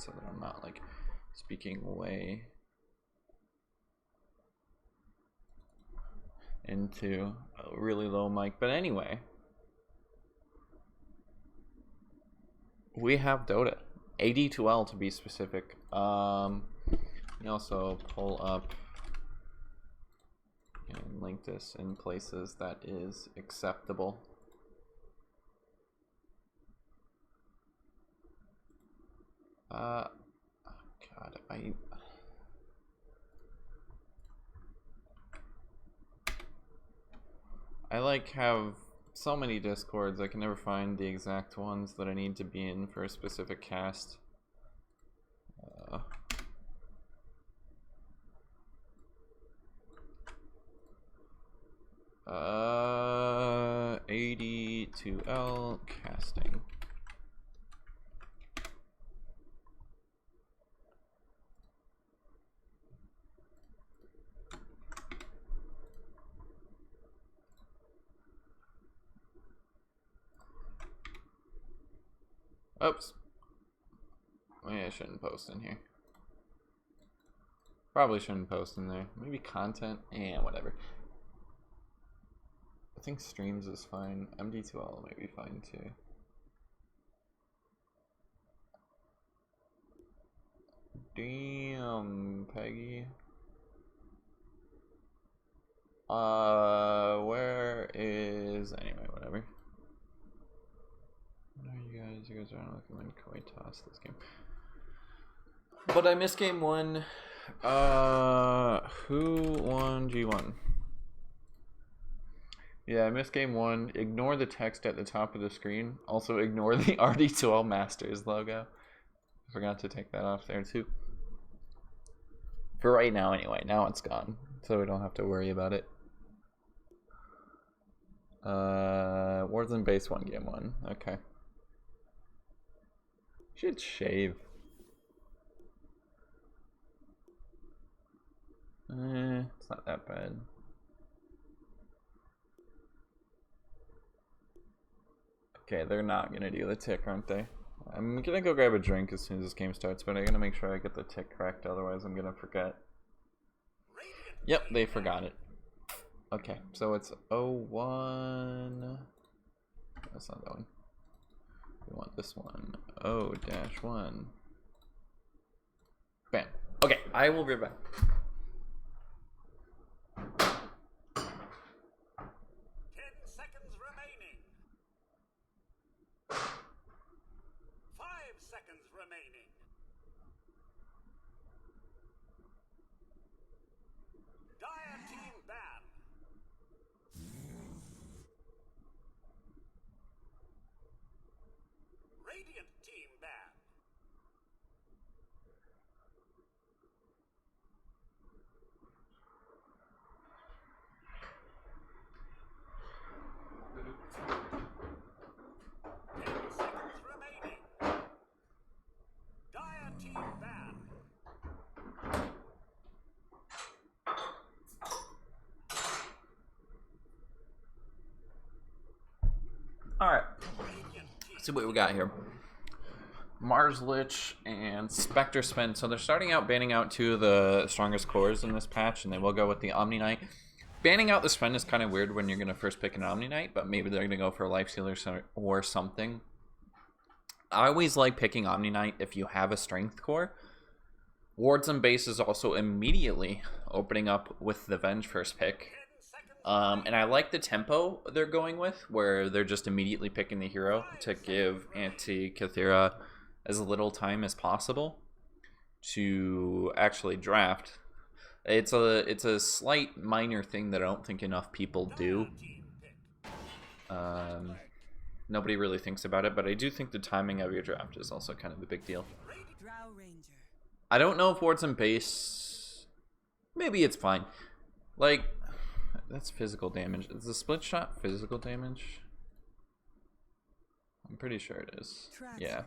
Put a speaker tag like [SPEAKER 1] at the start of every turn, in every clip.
[SPEAKER 1] so that I'm not like speaking way into a really low mic. But anyway, we have Dota, AD2L to be specific. You also pull up and link this in places that is acceptable. God, I like have so many Discords, I can never find the exact ones that I need to be in for a specific cast. AD2L casting. Oops. Maybe I shouldn't post in here. Probably shouldn't post in there. Maybe content? Whatever. I think streams is fine. MD2L may be fine too. Damn, Peggy. Where is... Anyway, whatever. What are you guys? You guys aren't looking like Koi toss this game. But I missed game 1. Who won G1? Yeah, I missed game 1. Ignore the text at the top of the screen. Also ignore the AD2L Masters logo. I forgot to take that off there too. For right now anyway. Now it's gone. So we don't have to worry about it. Wards and base 1 game 1. Okay. Should shave. It's not that bad. Okay, they're not gonna do the tick, aren't they? I'm gonna go grab a drink as soon as this game starts, but I'm gonna make sure I get the tick correct, otherwise I'm gonna forget. Yep, they forgot it. Okay, so it's 01. That's not that one. We want this one. O-1. Bam. Okay, I will be right back.
[SPEAKER 2] 10 seconds remaining. 5 seconds remaining. Dire team ban. Radiant team ban.
[SPEAKER 1] Alright, let's see what we got here. Mars Lich and Spectre Spin. So they're starting out banning out 2 of the strongest cores in this patch, and they will go with the Omni Knight. Banning out the Spin is kind of weird when you're going to first pick an Omni Knight, but maybe they're going to go for a Lifestealer or something. I always like picking Omni Knight if you have a Strength core. Wards and base is also immediately opening up with the Venge first pick. And I like the tempo they're going with, where they're just immediately picking the hero to give Antikythera as little time as possible to actually draft. It's a slight minor thing that I don't think enough people do. Nobody really thinks about it, but I do think the timing of your draft is also kind of a big deal. I don't know if Wards and base, maybe it's fine. Like, that's physical damage. Is the split shot physical damage? I'm pretty sure it is. Yeah.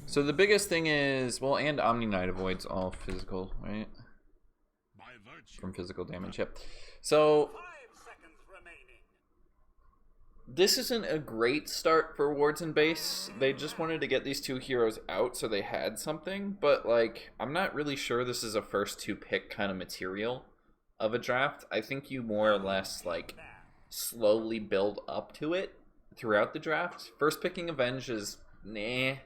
[SPEAKER 1] So the biggest thing is, well, and Omni Knight avoids all physical, right? From physical damage, yep. So This isn't a great start for Wards and Base. They just wanted to get these two heroes out so they had something, but like, I'm not really sure this is a first two pick kind of material of a draft. I think you more or less like slowly build up to it throughout the draft. First picking Avenge is nah,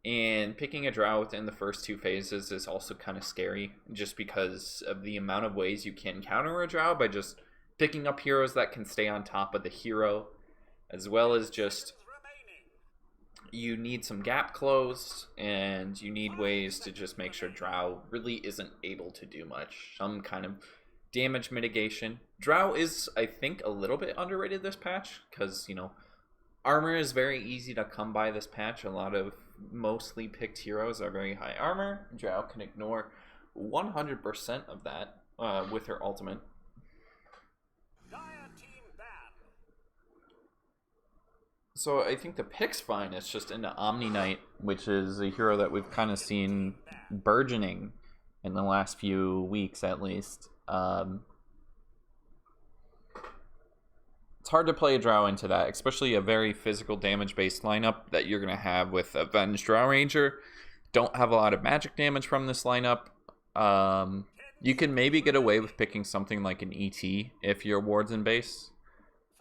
[SPEAKER 1] and picking a Drow within the first two phases is also kind of scary just because of the amount of ways you can counter a Drow by just picking up heroes that can stay on top of the hero, as well as just you need some gap closed, and you need ways to just make sure Drow really isn't able to do much. Some kind of damage mitigation. Drow is, I think, a little bit underrated this patch, because, you know, armor is very easy to come by this patch. A lot of mostly picked heroes are very high armor. Drow can ignore 100% of that with her ultimate. So I think the pick's fine. It's just into Omni Knight, which is a hero that we've kind of seen burgeoning in the last few weeks, at least. It's hard to play a Drow into that, especially a very physical damage-based lineup that you're going to have with Avenge Drow Ranger. Don't have a lot of magic damage from this lineup. You can maybe get away with picking something like an ET if you're Wards and Base.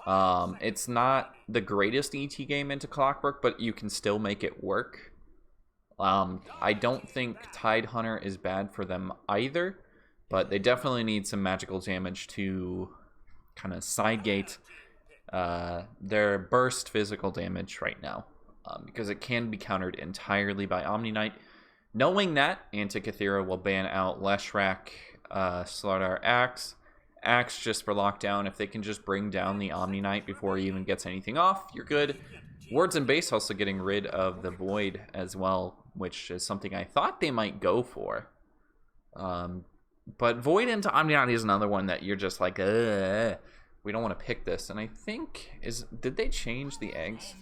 [SPEAKER 1] It's not the greatest ET game into Clockwork, but you can still make it work. I don't think Tide Hunter is bad for them either, but they definitely need some magical damage to kind of side gate their burst physical damage right now, because it can be countered entirely by Omni Knight. Knowing that, Antikythera will ban out Leshrac, Slardar Axe just for lockdown. If they can just bring down the Omni Knight before he even gets anything off, you're good. Wards and Base also getting rid of the Void as well, which is something I thought they might go for. But Void into Omni Knight is another one that you're just like, we don't want to pick this. And I think, did they change the eggs?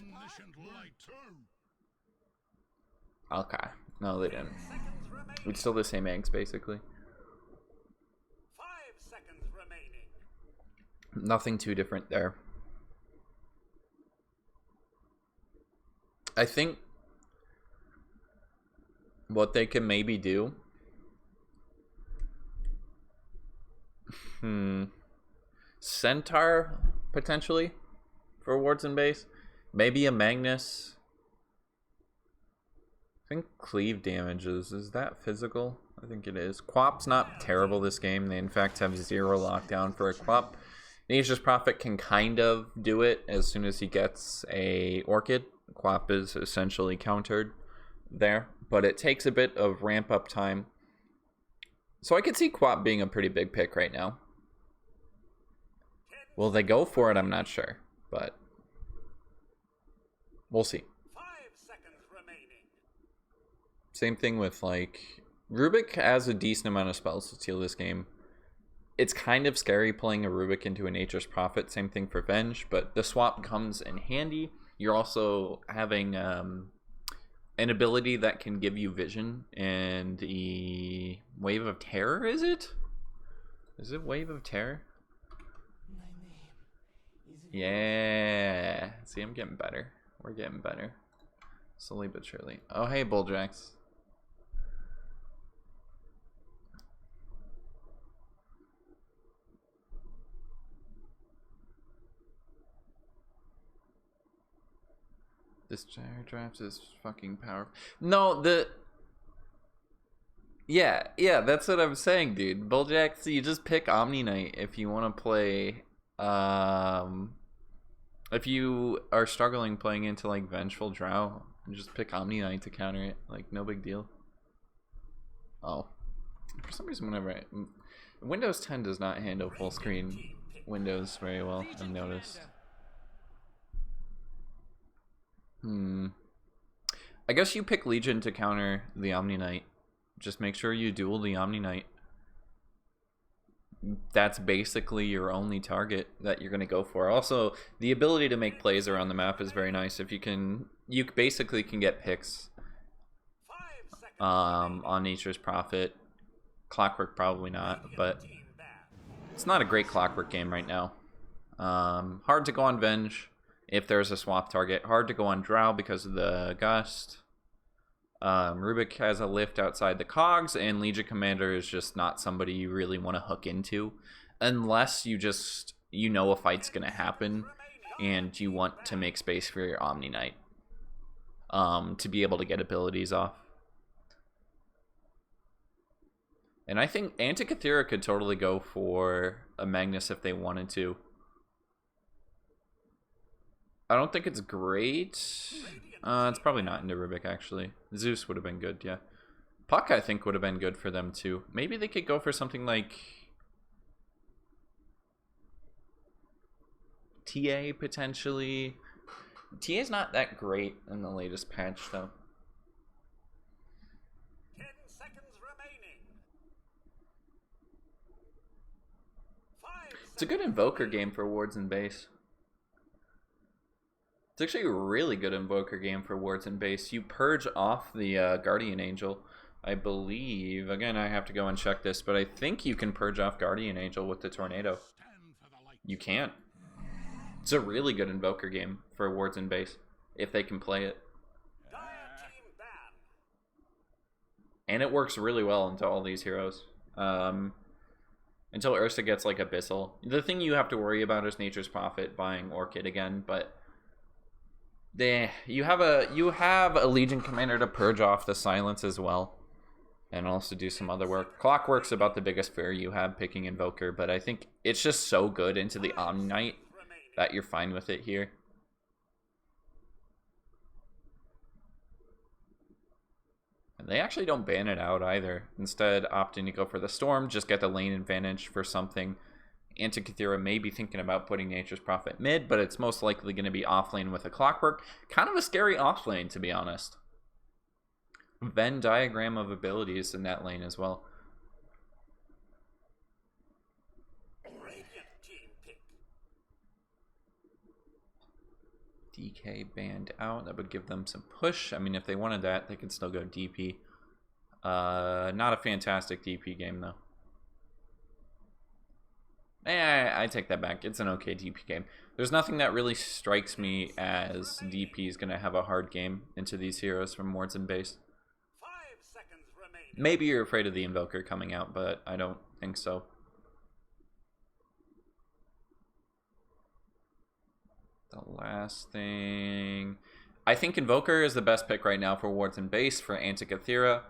[SPEAKER 1] Okay. No, they didn't. It's still the same eggs, basically. Nothing too different there. I think what they can maybe do, Centaur potentially for Wards and Base, maybe a Magnus. I think cleave damages, is that physical? I think it is. Quap's not terrible this game. They in fact have 0 lockdown for a Quap. Nature's Prophet can kind of do it as soon as he gets a Orchid. Quap is essentially countered there, but it takes a bit of ramp up time. So I could see Quap being a pretty big pick right now. Will they go for it? I'm not sure, but we'll see.
[SPEAKER 2] 5 seconds remaining.
[SPEAKER 1] Same thing with like Rubik has a decent amount of spells to steal this game. It's kind of scary playing a Rubik into a Nature's Prophet. Same thing for Venge, but the swap comes in handy. You're also having an ability that can give you vision, and the Wave of Terror, is it? Is it Wave of Terror? Yeah. See, I'm getting better. We're getting better. Slowly but surely. Oh, hey, Bulljax. This gyro draft is fucking powerful. No, yeah, that's what I'm saying, dude. Bulljax, you just pick Omni Knight if you want to play. If you are struggling playing into like Vengeful Drow, just pick Omni Knight to counter it. Like, no big deal. Oh, for some reason, whenever Windows 10 does not handle full screen windows very well, I've noticed. I guess you pick Legion to counter the Omni Knight. Just make sure you duel the Omni Knight. That's basically your only target that you're going to go for. Also, the ability to make plays around the map is very nice. If you can, you basically can get picks on Nature's Prophet. Clockwork probably not, but it's not a great Clockwork game right now. Hard to go on Venge. if there's a swap target. Hard to go on Drow because of the Gust. Rubik has a lift outside the cogs, and Legion Commander is just not somebody you really want to hook into unless you know a fight's going to happen and you want to make space for your Omni Knight to be able to get abilities off. And I think Antikythera could totally go for a Magnus if they wanted to. I don't think it's great. It's probably not into Rubik, actually. Zeus would have been good, yeah. Puck, I think, would have been good for them, too. Maybe they could go for something like TA, potentially. TA's not that great in the latest patch, though.
[SPEAKER 2] 10 seconds remaining. 5
[SPEAKER 1] It's a good Invoker game for wards and base. It's actually a really good Invoker game for wards and base. You purge off the Guardian Angel, I believe. Again, I have to go and check this, but I think you can purge off Guardian Angel with the Tornado. You can't. It's a really good Invoker game for wards and base, if they can play it. And it works really well into all these heroes. Until Ursa gets like Abyssal. The thing you have to worry about is Nature's Prophet buying Orchid again, but you have a Legion Commander to purge off the Silence as well, and also do some other work. Clockwork's about the biggest fear you have picking Invoker, but I think it's just so good into the Omni Knight that you're fine with it here. And they actually don't ban it out either. Instead, opting to go for the Storm, just get the lane advantage for something. Antikythera may be thinking about putting Nature's Prophet mid, but it's most likely going to be offlane with a Clockwork. Kind of a scary offlane, to be honest. Venn diagram of abilities in that lane as well. DK banned out. That would give them some push. I mean, if they wanted that, they could still go DP. Not a fantastic DP game, though. I take that back. It's an okay DP game. There's nothing that really strikes me as DP is going to have a hard game into these heroes from wards and base.
[SPEAKER 2] 5 seconds remaining.
[SPEAKER 1] Maybe you're afraid of the Invoker coming out, but I don't think so. The last thing, I think Invoker is the best pick right now for wards and base for Antikythera.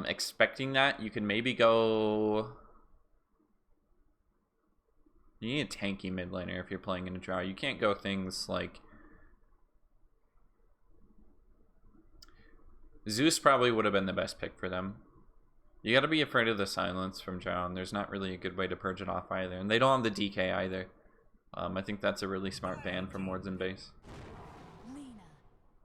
[SPEAKER 1] Expecting that, you can maybe go. You need a tanky mid laner if you're playing in a draw. You can't go things like Zeus. Probably would have been the best pick for them. You got to be afraid of the Silence from Drown. There's not really a good way to purge it off either, and they don't have the DK either. I think that's a really smart ban from wards and base.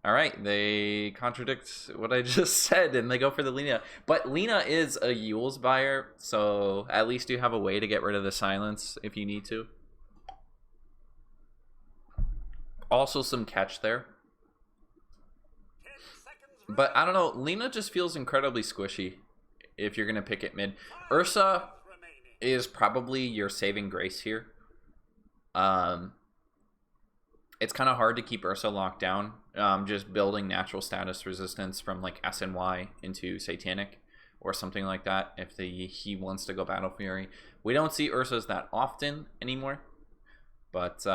[SPEAKER 1] Alright, they contradict what I just said, and they go for the Lina. But Lina is a Yule's buyer, so at least you have a way to get rid of the Silence if you need to. Also some catch there. But I don't know, Lina just feels incredibly squishy if you're going to pick it mid. Ursa is probably your saving grace here. It's kind of hard to keep Ursa locked down. Just building natural status resistance from like SNY into Satanic or something like that if he wants to go Battle Fury. We don't see Ursas that often anymore, but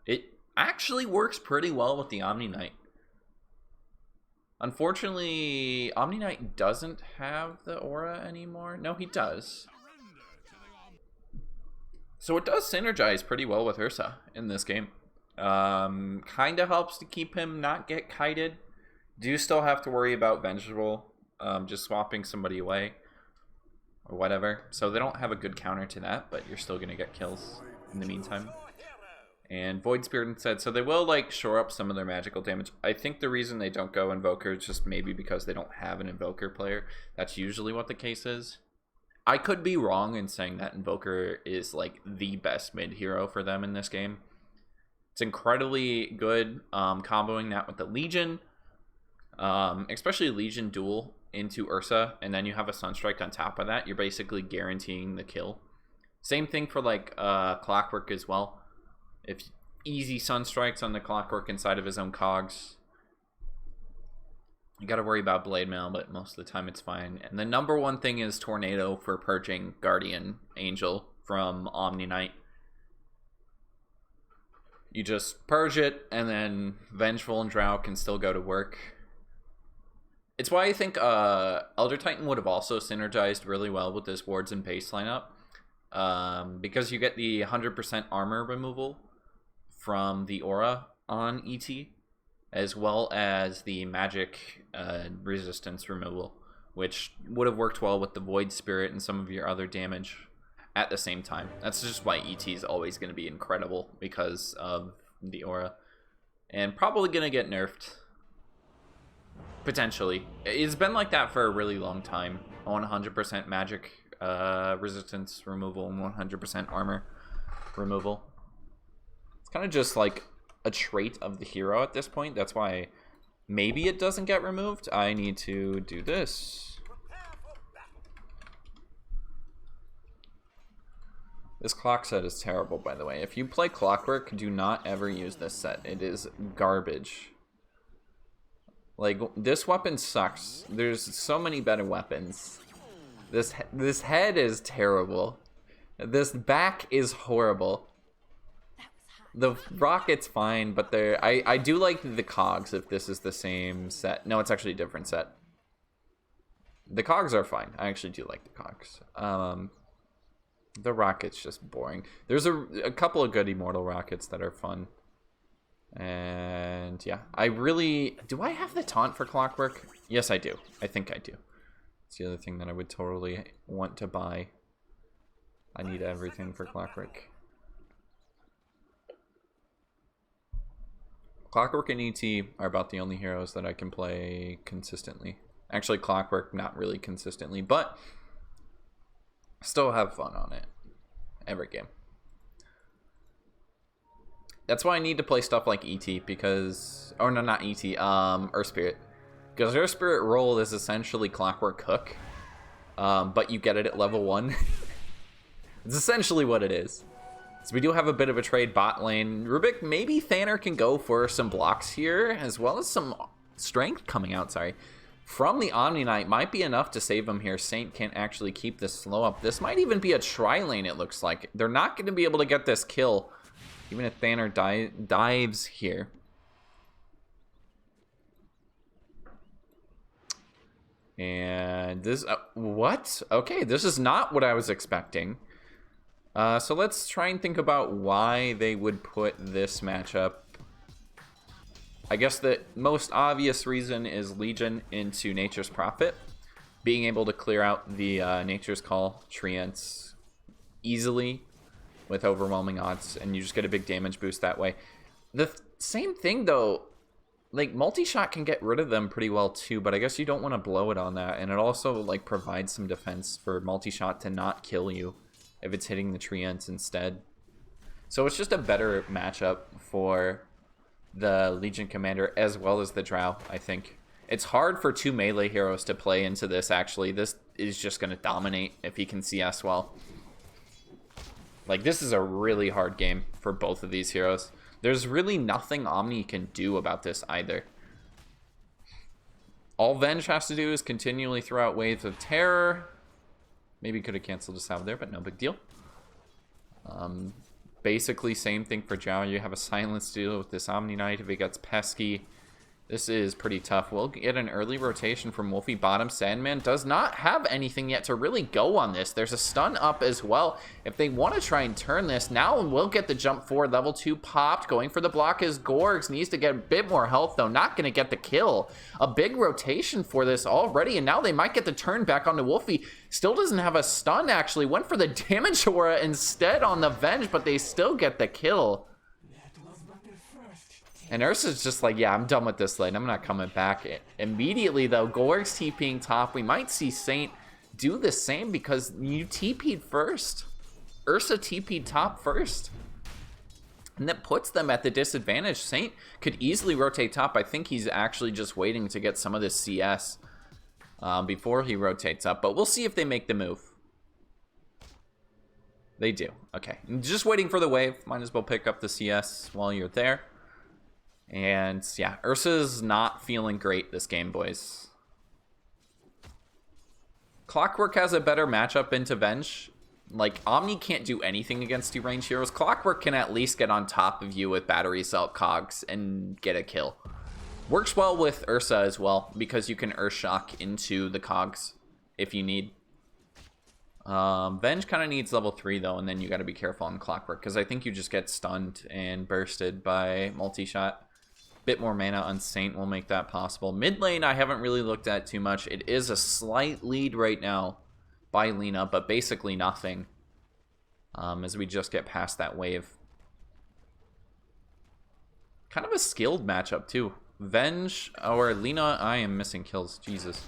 [SPEAKER 1] it actually works pretty well with the Omni Knight. Unfortunately, Omni Knight doesn't have the aura anymore. No, he does. So it does synergize pretty well with Ursa in this game. Kind of helps to keep him not get kited. Do still have to worry about Vengeful, just swapping somebody away or whatever. So they don't have a good counter to that, but you're still going to get kills in the meantime. And Void Spirit instead, so they will like shore up some of their magical damage. I think the reason they don't go Invoker is just maybe because they don't have an Invoker player. That's usually what the case is. I could be wrong in saying that Invoker is like the best mid hero for them in this game. It's incredibly good comboing that with the Legion, especially Legion duel into Ursa, and then you have a Sunstrike on top of that. You're basically guaranteeing the kill. Same thing for like Clockwork as well. If easy Sunstrikes on the Clockwork inside of his own cogs. You gotta worry about Blade Mail, but most of the time it's fine. And the number one thing is Tornado for purging Guardian Angel from Omni Knight. You just purge it, and then Vengeful and Drow can still go to work. It's why I think Elder Titan would have also synergized really well with this Wards and Base lineup. Because you get the 100% armor removal from the aura on ET, as well as the magic resistance removal, which would have worked well with the Void Spirit and some of your other damage at the same time. That's just why ET is always going to be incredible, because of the aura. And probably going to get nerfed. Potentially. It's been like that for a really long time. 100% magic resistance removal and 100% armor removal. It's kind of just like a trait of the hero at this point. That's why maybe it doesn't get removed. I need to do this. This clock set is terrible, by the way. If you play Clockwork, do not ever use this set. It is garbage. Like, this weapon sucks. There's so many better weapons. This head is terrible. This back is horrible. The rocket's fine, but I do like the cogs if this is the same set. No, it's actually a different set. The cogs are fine. I actually do like the cogs. The rocket's just boring. There's a couple of good Immortal rockets that are fun. And yeah, do I have the taunt for Clockwork? Yes, I do. I think I do. It's the other thing that I would totally want to buy. I need everything for Clockwork. Clockwork and ET are about the only heroes that I can play consistently. Actually, Clockwork, not really consistently, but still have fun on it every game. That's why I need to play stuff like ET, because... Oh, no, not ET. Earth Spirit. Because Earth Spirit roll is essentially Clockwork Hook. But you get it at level 1. It's essentially what it is. So we do have a bit of a trade bot lane. Rubik, maybe Thanner can go for some blocks here, as well as some strength coming out, sorry. From the Omni Knight might be enough to save him here. Saint can't actually keep this slow up. This might even be a tri-lane, it looks like. They're not going to be able to get this kill, even if Thanner dives here. And this... what? Okay, this is not what I was expecting. So let's try and think about why they would put this matchup. I guess the most obvious reason is Legion into Nature's Prophet. Being able to clear out the Nature's Call treants easily with overwhelming odds, and you just get a big damage boost that way. The same thing, though, like, multi-shot can get rid of them pretty well, too, but I guess you don't want to blow it on that, and it also, like, provides some defense for multi-shot to not kill you if it's hitting the treants instead. So it's just a better matchup for the Legion Commander as well as the Drow, I think. It's hard for two melee heroes to play into this, actually. This is just going to dominate if he can CS well. Like, this is a really hard game for both of these heroes. There's really nothing Omni can do about this either. All Venge has to do is continually throw out waves of terror. Maybe could have canceled a salve there, but no big deal. Basically, same thing for Zhao. You have a silence deal with this Omni Knight if he gets pesky. This is pretty tough. We'll get an early rotation from Wolfie bottom. Sandman does not have anything yet to really go on this. There's a stun up as well. If they want to try and turn this, now we'll get the jump forward. Level 2 popped. Going for the block is Gorgs. Needs to get a bit more health, though. Not going to get the kill. A big rotation for this already, and now they might get the turn back onto Wolfie. Still doesn't have a stun, actually. Went for the damage aura instead on the Venge, but they still get the kill. And Ursa's just like, yeah, I'm done with this lane. I'm not coming back. Immediately, though, Gorg's TPing top. We might see Saint do the same because you TP'd first. Ursa TP'd top first. And that puts them at the disadvantage. Saint could easily rotate top. I think he's actually just waiting to get some of this CS before he rotates up. But we'll see if they make the move. They do. Okay. Just waiting for the wave. Might as well pick up the CS while you're there. And yeah, Ursa's not feeling great this game, boys. Clockwork has a better matchup into Venge. Like, Omni can't do anything against you range heroes. Clockwork can at least get on top of you with battery cell cogs and get a kill. Works well with Ursa as well, because you can Earth Shock into the cogs if you need. Venge kind of needs level 3 though, and then you got to be careful on Clockwork, because I think you just get stunned and bursted by multi-shot. Bit more mana on Saint will make that possible. Mid lane I haven't really looked at too much. It is a slight lead right now by Lina, but basically nothing as we just get past that wave. Kind of a skilled matchup too. Venge or Lina, I am missing kills. Jesus.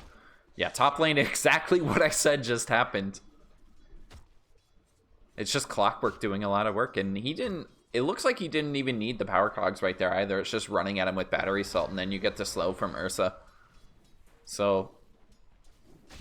[SPEAKER 1] Yeah, top lane, exactly what I said just happened. It's just Clockwork doing a lot of work, and he didn't... It looks like he didn't even need the power cogs right there either. It's just running at him with battery salt, and then you get the slow from Ursa. So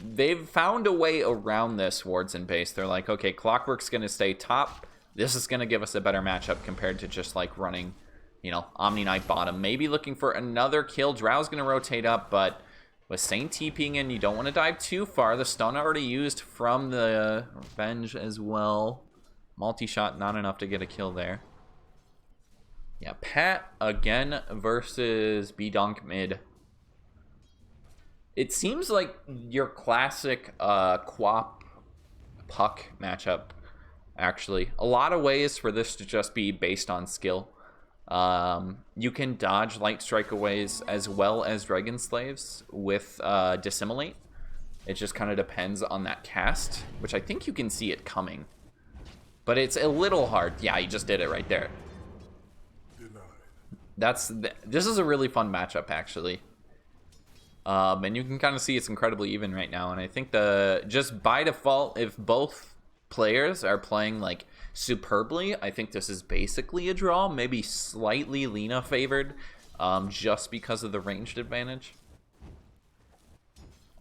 [SPEAKER 1] they've found a way around this wards and base. They're like, okay, Clockwork's going to stay top. This is going to give us a better matchup compared to just like running, you know, Omni Knight bottom. Maybe looking for another kill. Drow's going to rotate up, but with Saint TPing in, you don't want to dive too far. The stun already used from the Venge as well. Multi-shot, not enough to get a kill there. Yeah, Pat again versus B-Donk mid. It seems like your classic Quap Puck matchup, actually. A lot of ways for this to just be based on skill. You can dodge light strikeaways as well as Dragon Slaves with Dissimulate. It just kind of depends on that cast, which I think you can see it coming. But it's a little hard. Yeah, you just did it right there. This is a really fun matchup, actually. And you can kind of see it's incredibly even right now. And I think just by default, if both players are playing like superbly, I think this is basically a draw. Maybe slightly Lina favored, just because of the ranged advantage.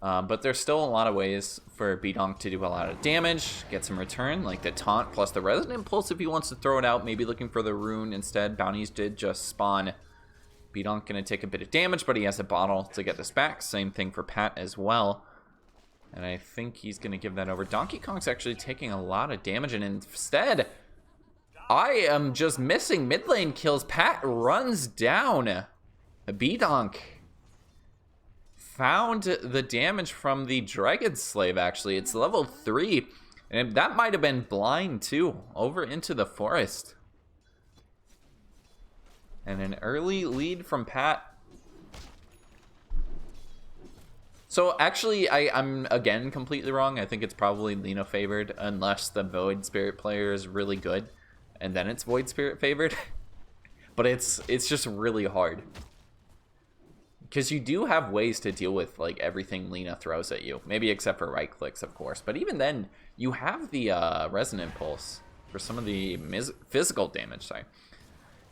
[SPEAKER 1] But there's still a lot of ways for B-Donk to do a lot of damage, get some return, like the taunt plus the Resonant Pulse if he wants to throw it out, maybe looking for the rune instead. Bounties did just spawn. B-Donk gonna take a bit of damage, but he has a bottle to get this back. Same thing for Pat as well. And I think he's gonna give that over. Donkey Kong's actually taking a lot of damage, and instead, I am just missing mid lane kills. Pat runs down. B-Donk found the damage from the Dragon Slave, actually. It's level 3. And that might have been blind, too. Over into the forest. And an early lead from Pat. So, actually, I'm, again, completely wrong. I think it's probably Lina favored, unless the Void Spirit player is really good. And then it's Void Spirit favored. But it's just really hard. Because you do have ways to deal with like everything Lina throws at you. Maybe except for right clicks, of course. But even then, you have the Resonant Pulse for some of the physical damage. Sorry.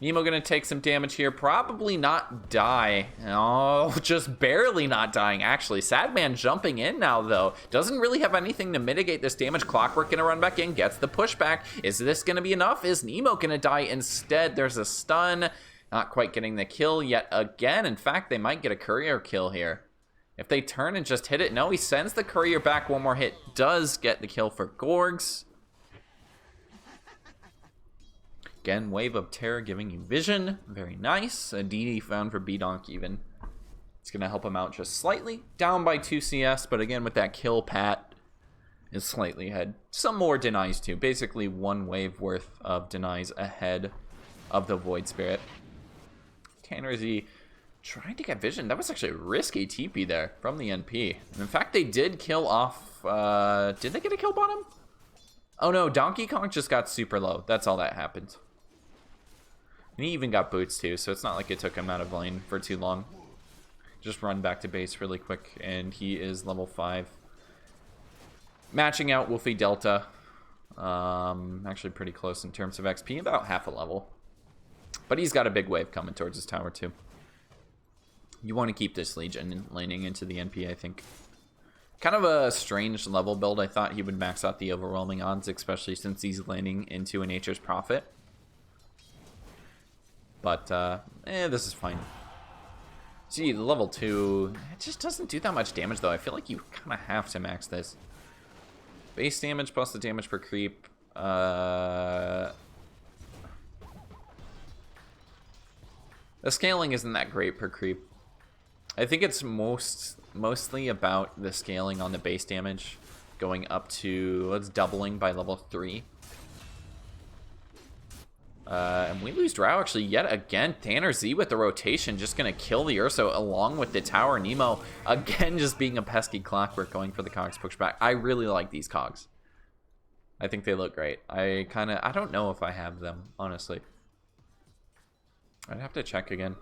[SPEAKER 1] Nemo going to take some damage here. Probably not die. Oh, just barely not dying, actually. Sadman jumping in now, though. Doesn't really have anything to mitigate this damage. Clockwork going to run back in. Gets the pushback. Is this going to be enough? Is Nemo going to die instead? There's a stun. Not quite getting the kill yet again. In fact, they might get a courier kill here. If they turn and just hit it. No, he sends the courier back. One more hit does get the kill for Gorgs. Again, Wave of Terror giving you vision. Very nice. A DD found for B-Donk even. It's going to help him out just slightly. Down by 2 CS, but again with that kill, Pat is slightly ahead. Some more denies too. Basically 1 wave worth of denies ahead of the Void Spirit. Tannerzy trying to get vision. That was actually a risky TP there from the NP. And in fact, they did kill off... did they get a kill bottom? Oh no, Donkey Kong just got super low. That's all that happened. And he even got boots too, so it's not like it took him out of lane for too long. Just run back to base really quick, and he is level 5. Matching out Wolfie Delta. Actually pretty close in terms of XP, about half a level. But he's got a big wave coming towards his tower too. You want to keep this Legion laning into the NP, I think. Kind of a strange level build. I thought he would max out the overwhelming odds, especially since he's landing into a Nature's Prophet. But, this is fine. See, the level 2, it just doesn't do that much damage, though. I feel like you kind of have to max this. Base damage plus the damage per creep. The scaling isn't that great per creep. I think it's mostly about the scaling on the base damage going up to, it's doubling by level 3. And we lose Drow actually yet again. Tanner Z with the rotation just gonna kill the Urso along with the tower. Nemo again just being a pesky clockwork going for the cogs pushback. I really like these cogs. I think they look great. I don't know if I have them, honestly. I'd have to check again.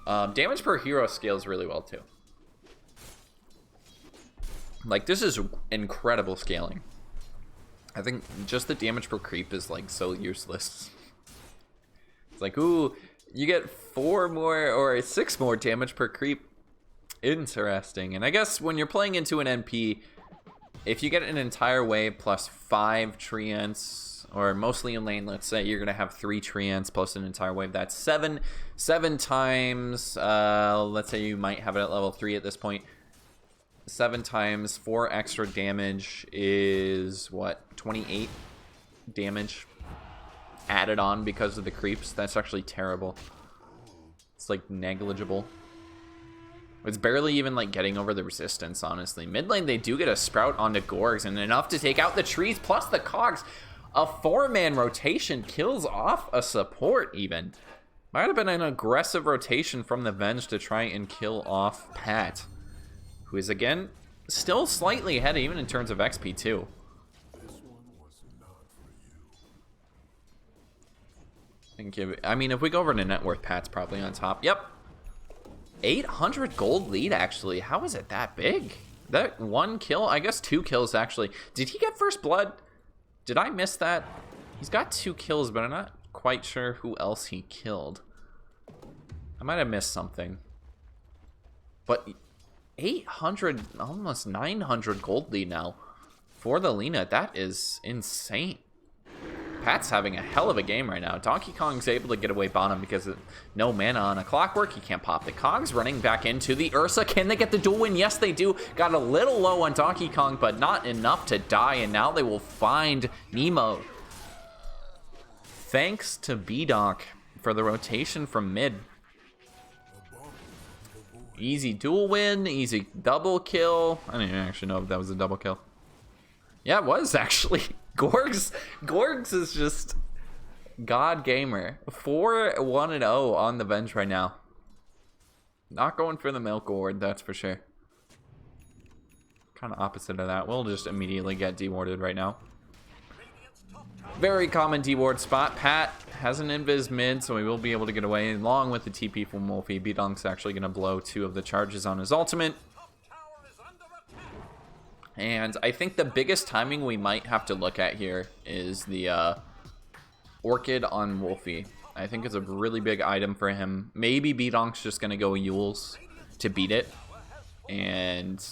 [SPEAKER 1] Damage per hero scales really well too. Like, this is incredible scaling. I think just the damage per creep is like so useless. It's like, ooh, you get 4 more or 6 more damage per creep. Interesting. And I guess when you're playing into an NP, if you get an entire wave plus 5 treants, or mostly in lane, let's say you're gonna have 3 treants plus an entire wave. That's 7 times. Let's say you might have it at level 3 at this point. 7 times 4 extra damage is what? 28 damage added on because of the creeps. That's actually terrible. It's like negligible. It's barely even like getting over the resistance, honestly. Mid lane, they do get a sprout onto Gorgs and enough to take out the trees plus the cogs. A 4-man rotation kills off a support even. Might have been an aggressive rotation from the Venge to try and kill off Pat, who is again still slightly ahead even in terms of XP too. I mean, if we go over to net worth, Pat's probably on top. Yep. 800 gold lead, actually. How is it that big? That 1 kill? I guess 2 kills, actually. Did he get first blood? Did I miss that? He's got 2 kills, but I'm not quite sure who else he killed. I might have missed something. But 800, almost 900 gold lead now for the Lina. That is insane. Pat's having a hell of a game right now. Donkey Kong's able to get away bottom because of no mana on a clockwork. He can't pop the cogs. Running back into the Ursa. Can they get the dual win? Yes, they do. Got a little low on Donkey Kong, but not enough to die. And now they will find Nemo. Thanks to B-Donk for the rotation from mid. Easy dual win. Easy double kill. I didn't even actually know if that was a double kill. Yeah, it was actually. Gorgs is just God gamer. 4-1-0 on the bench right now. Not going for the milk award, that's for sure. Kind of opposite of that. We'll just immediately get dewarded right now. Very common deward spot. Pat has an invis mid, so he will be able to get away along with the TP from Wolfie. B-Donk's actually going to blow 2 of the charges on his ultimate. And I think the biggest timing we might have to look at here is the Orchid on Wolfie. I think it's a really big item for him. Maybe B-Donk's just going to go Yules to beat it. And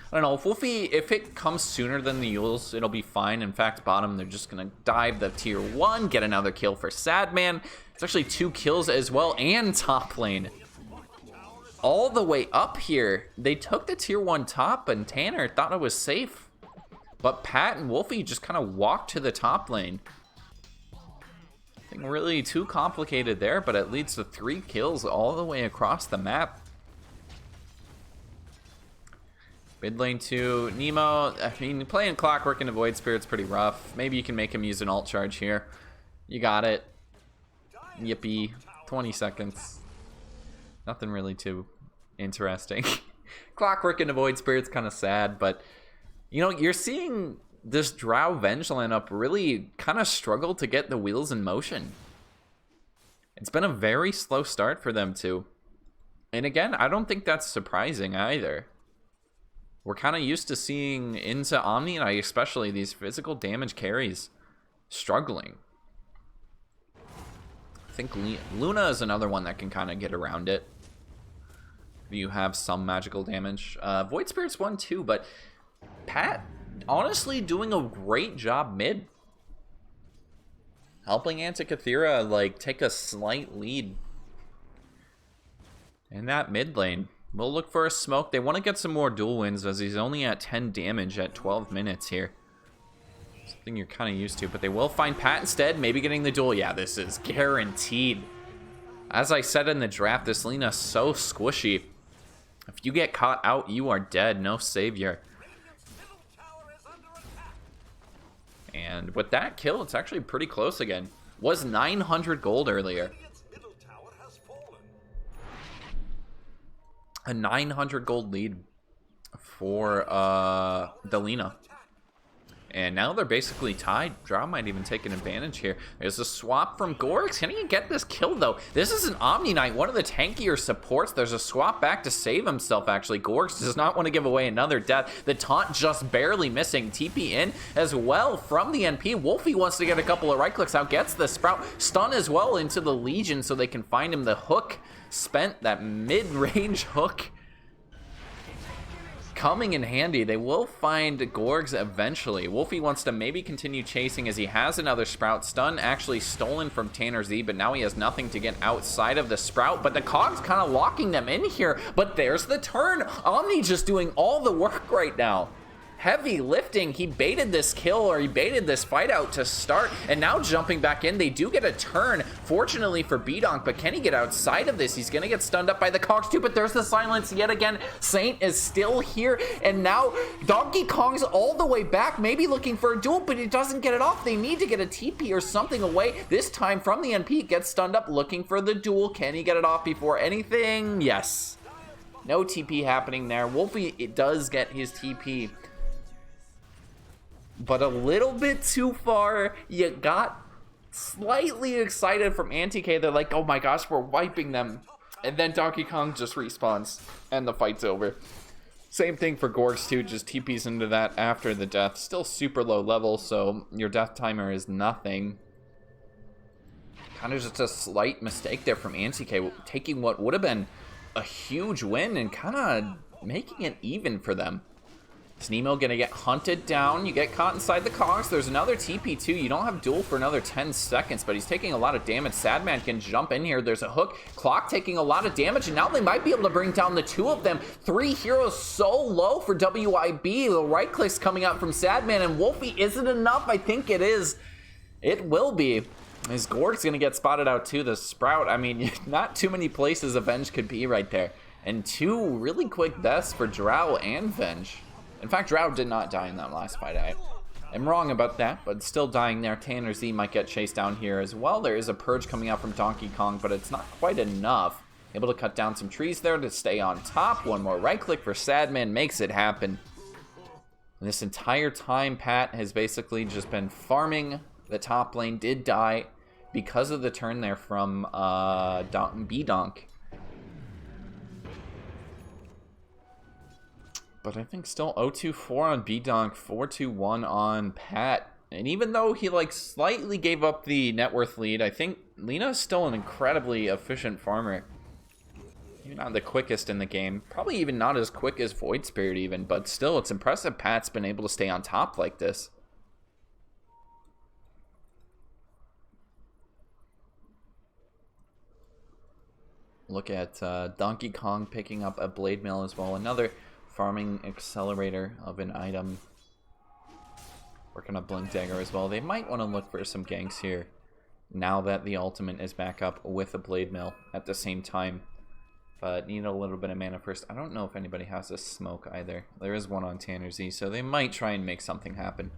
[SPEAKER 1] I don't know, if Wolfie, if it comes sooner than the Yules, it'll be fine. In fact, bottom, they're just going to dive the tier 1, get another kill for Sadman. It's actually 2 kills as well, and top lane. All the way up here. They took the tier 1 top and Tanner thought it was safe. But Pat and Wolfie just kind of walked to the top lane. Nothing really too complicated there, but it leads to 3 kills all the way across the map. Mid lane 2, Nemo. I mean, playing Clockwork into Void Spirit's pretty rough. Maybe you can make him use an ult charge here. You got it. Yippee. 20 seconds. Nothing really too interesting. Clockwork into Void Spirit's kind of sad, but you know, you're seeing this Drow Venge lineup really kind of struggle to get the wheels in motion. It's been a very slow start for them too. And again, I don't think that's surprising either. We're kind of used to seeing into Omni, and especially these physical damage carries struggling. I think Luna is another one that can kind of get around it. You have some magical damage. Void Spirit's 1 too, but Pat honestly doing a great job mid. Helping Antikythera like take a slight lead in that mid lane. We'll look for a smoke. They want to get some more duel wins as he's only at 10 damage at 12 minutes here. Something you're kind of used to, but they will find Pat instead, maybe getting the duel. Yeah, this is guaranteed. As I said in the draft, this Lena's so squishy. If you get caught out, you are dead. No savior. And with that kill, it's actually pretty close again. Was 900 gold earlier. A 900 gold lead for the Lena. And now they're basically tied. Drow might even take an advantage here. There's a swap from Gorgs. Can he get this kill, though? This is an Omni Knight, one of the tankier supports. There's a swap back to save himself, actually. Gorgs does not want to give away another death. The taunt just barely missing. TP in as well from the NP. Wolfie wants to get a couple of right clicks out. Gets the Sprout. Stun as well into the Legion so they can find him. The hook spent, that mid-range hook, coming in handy. They will find Gorgs eventually. Wolfie wants to maybe continue chasing as he has another Sprout. Stun actually stolen from Tanner Z, but now he has nothing to get outside of the Sprout. But the Cog's kind of locking them in here. But there's the turn. Omni just doing all the work right now. Heavy lifting. He baited this kill, or he baited this fight out to start, and now jumping back in. They do get a turn, fortunately for B-Donk, but can he get outside of this? He's gonna get stunned up by the Cogs too, but there's the silence yet again. Saint is still here, and now Donkey Kong's all the way back, maybe looking for a duel, but he doesn't get it off. They need to get a TP or something away. This time from the NP, gets stunned up, looking for the duel. Can he get it off before anything? Yes. No TP happening there. Wolfie, it does get his TP, but a little bit too far. You got slightly excited from Anti-K. They're like, oh my gosh, we're wiping them. And then Donkey Kong just respawns, and the fight's over. Same thing for Gorgs too, just TPs into that after the death. Still super low level, so your death timer is nothing. Kind of just a slight mistake there from Anti-K, taking what would have been a huge win and kind of making it even for them. Is Nemo gonna get hunted down? You get caught inside the Cogs. There's another TP too. You don't have duel for another 10 seconds, but he's taking a lot of damage. Sadman can jump in here. There's a hook. Clock taking a lot of damage, and now they might be able to bring down the two of them. 3 heroes so low for WIB. The right clicks coming out from Sadman, and Wolfie, is it enough? I think it is. It will be. His Gorg's gonna get spotted out too. The Sprout, I mean, not too many places Avenge could be right there. And 2 really quick deaths for Drow and Venge. In fact, Drow did not die in that last fight. I am wrong about that, but still dying there. Tanner Z might get chased down here as well. There is a purge coming out from Donkey Kong, but it's not quite enough. Able to cut down some trees there to stay on top. One more right click for Sadman makes it happen. And this entire time, Pat has basically just been farming the top lane. Did die because of the turn there from B-Donk. But I think still 0-2-4 on B-Donk, 4-2-1 on Pat. And even though he like slightly gave up the net worth lead, I think Lena is still an incredibly efficient farmer. Maybe not the quickest in the game. Probably even not as quick as Void Spirit even, but still it's impressive Pat's been able to stay on top like this. Look at Donkey Kong picking up a Blade Mail as well. Another farming accelerator of an item. Working on Blink Dagger as well. They might want to look for some ganks here now that the ultimate is back up with a Blade Mail at the same time. But need a little bit of mana first. I don't know if anybody has a smoke either. There is one on Tanner Z, so they might try and make something happen.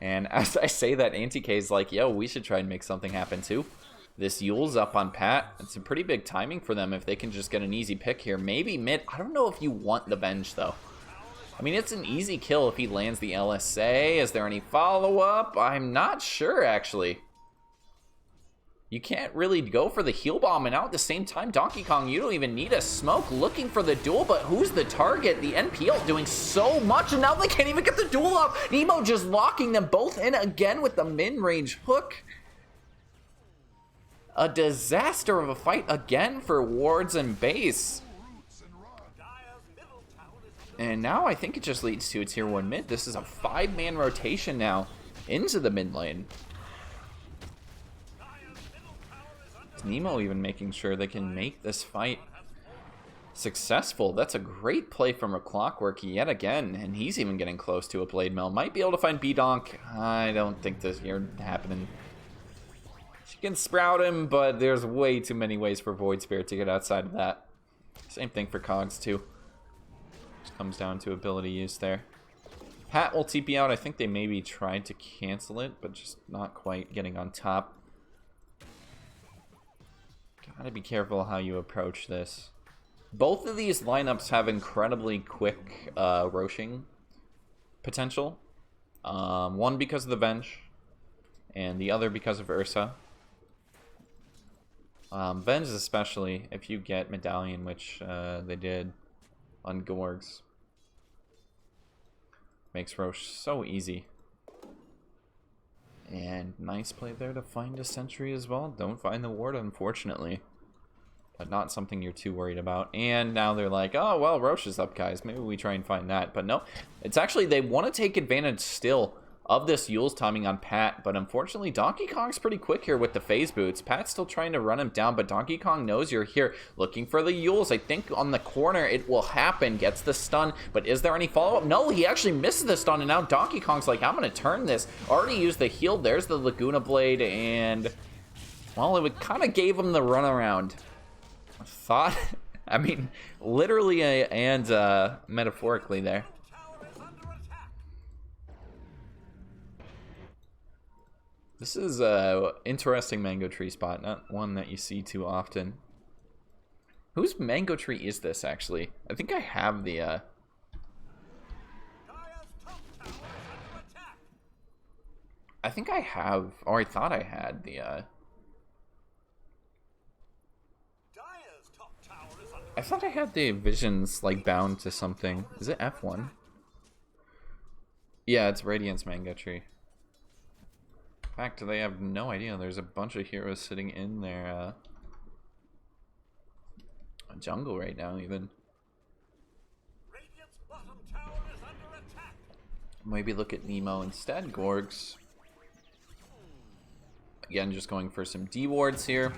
[SPEAKER 1] And as I say that, Anti-K is like, yo, we should try and make something happen too. This Yule's up on Pat. It's a pretty big timing for them if they can just get an easy pick here. Maybe mid. I don't know if you want the Venge, though. I mean, it's an easy kill if he lands the LSA. Is there any follow-up? I'm not sure, actually. You can't really go for the heal bomb, and out at the same time, Donkey Kong, you don't even need a smoke. Looking for the duel, but who's the target? The NPL doing so much, and now they can't even get the duel off. Nemo just locking them both in again with the mid-range hook. A disaster of a fight again for wards and base. And now I think it just leads to a tier 1 mid. This is a 5-man rotation now into the mid lane. Is Nemo even making sure they can make this fight successful? That's a great play from a Clockwork yet again, and he's even getting close to a Blade Mill. Might be able to find B-Donk. I don't think this here happening. She can sprout him, but there's way too many ways for Void Spirit to get outside of that. Same thing for Cogs too. Just comes down to ability use there. Pat will TP out. I think they maybe tried to cancel it, but just not quite getting on top. Gotta be careful how you approach this. Both of these lineups have incredibly quick roshing potential. One because of the Venge, and the other because of Ursa. Venge especially, if you get Medallion, which they did on Gorgs, makes Rosh so easy. And nice play there to find a sentry as well. Don't find the ward, unfortunately. But not something you're too worried about. And now they're like, oh, well, Rosh is up, guys. Maybe we try and find that. But no, it's actually, they want to take advantage still of this Yule's timing on Pat. But unfortunately, Donkey Kong's pretty quick here with the phase boots. Pat's still trying to run him down, but Donkey Kong knows you're here looking for the Yules. I think on the corner it will happen. Gets the stun, but is there any follow-up? No, he actually misses the stun, and now Donkey Kong's like, I'm going to turn this. Already used the heal. There's the Laguna Blade, and, well, it kind of gave him the runaround. Thought, I mean, literally and metaphorically there. This is a interesting Mango Tree spot, not one that you see too often. Whose Mango Tree is this, actually? I think I have the, I think I have, or I thought I had the, I thought I had the visions, like, bound to something. Is it F1? Yeah, it's Radiance Mango Tree. In fact, they have no idea. There's a bunch of heroes sitting in their jungle right now, even. Maybe look at Nemo instead. Gorgs. Again, just going for some D-wards here.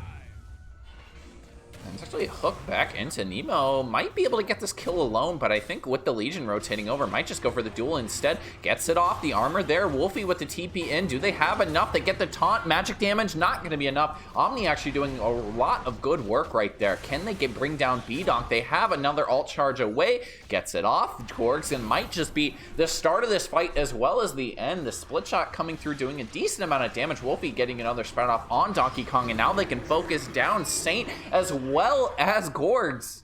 [SPEAKER 1] And it's actually a hook back into Nemo. Might be able to get this kill alone, but I think with the Legion rotating over, might just go for the duel instead. Gets it off. The armor there. Wolfie with the TP in. Do they have enough? They get the taunt. Magic damage. Not going to be enough. Omni actually doing a lot of good work right there. Can they bring down B-Donk? They have another alt charge away. Gets it off. Gorgson might just be the start of this fight as well as the end. The split shot coming through, doing a decent amount of damage. Wolfie getting another spread off on Donkey Kong, and now they can focus down Saint as well as Gorgs.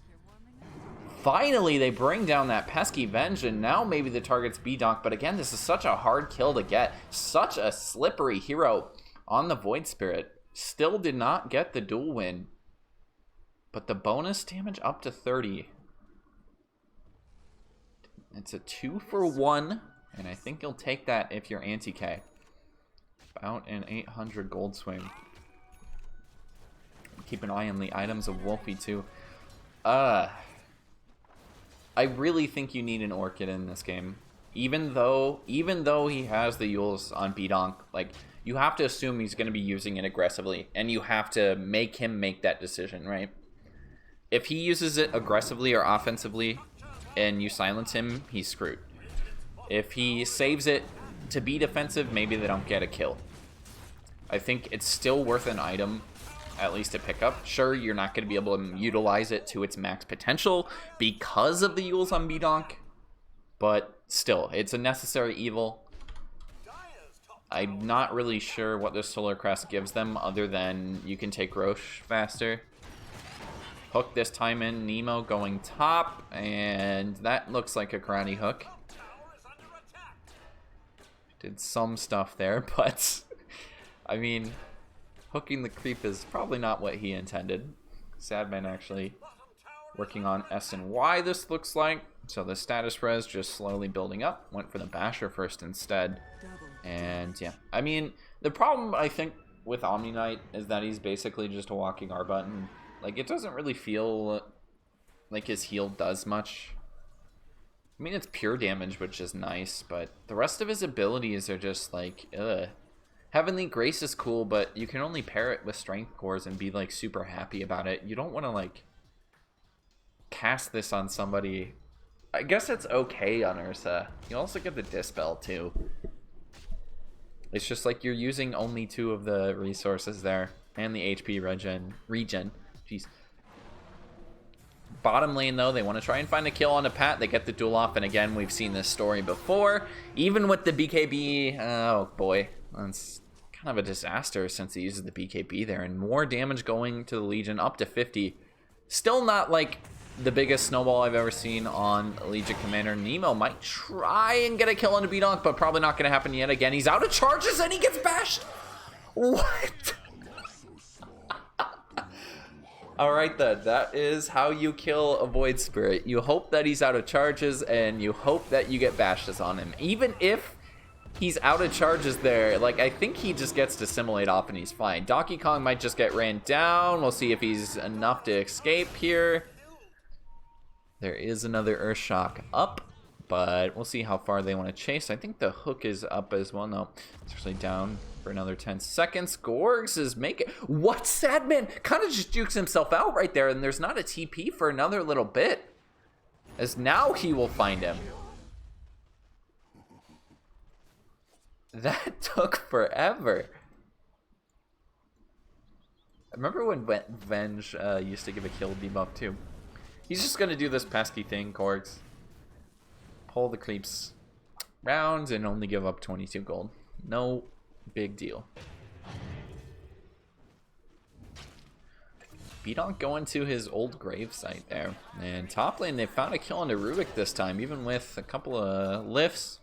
[SPEAKER 1] Finally, they bring down that pesky Venge, and now maybe the target's B-Donk, but again, this is such a hard kill to get. Such a slippery hero on the Void Spirit. Still did not get the duel win, but the bonus damage up to 30. It's a 2-for-1, and I think you'll take that if you're anti-K. About an 800 gold swing. Keep an eye on the items of Wolfie too. I really think you need an Orchid in this game. Even though he has the Yules on B-Donk, like, you have to assume he's going to be using it aggressively, and you have to make him make that decision, right? If he uses it aggressively or offensively and you silence him, he's screwed. If he saves it to be defensive, maybe they don't get a kill. I think it's still worth an item, at least to pick up. Sure, you're not going to be able to utilize it to its max potential because of the Yules on B-Donk, but still, it's a necessary evil. I'm not really sure what this Solar Crest gives them other than you can take Rosh faster. Hook this time in, Nemo going top, and that looks like a karate hook. Did some stuff there, but I mean, hooking the creep is probably not what he intended. Sadman actually working on S and Y, this looks like. So the status res just slowly building up. Went for the Basher first instead. And yeah, I mean, the problem I think with Omni Knight is that he's basically just a walking R button. Like, it doesn't really feel like his heal does much. I mean, it's pure damage, which is nice, but the rest of his abilities are just like, ugh. Heavenly Grace is cool, but you can only pair it with Strength Cores and be like super happy about it. You don't want to like cast this on somebody. I guess it's okay on Ursa. You also get the Dispel too. It's just like you're using only 2 of the resources there and the HP regen. Jeez. Bottom lane though, they want to try and find a kill on a Pat. They get the duel off, and again, we've seen this story before. Even with the BKB, oh boy, that's kind of a disaster since he uses the BKB there, and more damage going to the Legion, up to 50. Still not like the biggest snowball I've ever seen on Legion Commander. Nemo might try and get a kill on a B-Donk, but probably not going to happen yet again. He's out of charges and he gets bashed. What? Alright then, that is how you kill a Void Spirit. You hope that he's out of charges, and you hope that you get bashes on him. Even if he's out of charges there, like, I think he just gets to assimilate off and he's fine. Donkey Kong might just get ran down. We'll see if he's enough to escape here. There is another Earthshock up, but we'll see how far they want to chase. I think the hook is up as well. No, it's actually down for another 10 seconds. Gorgs is making... What? Sadman kind of just jukes himself out right there, and there's not a TP for another little bit. As now he will find him. That took forever. I remember when Venge used to give a kill debuff too. He's just going to do this pesky thing, Gorgs. Pull the creeps rounds and only give up 22 gold. No big deal. B-Donk going to his old grave site there. And top lane, they found a kill on the Rubik this time, even with a couple of lifts.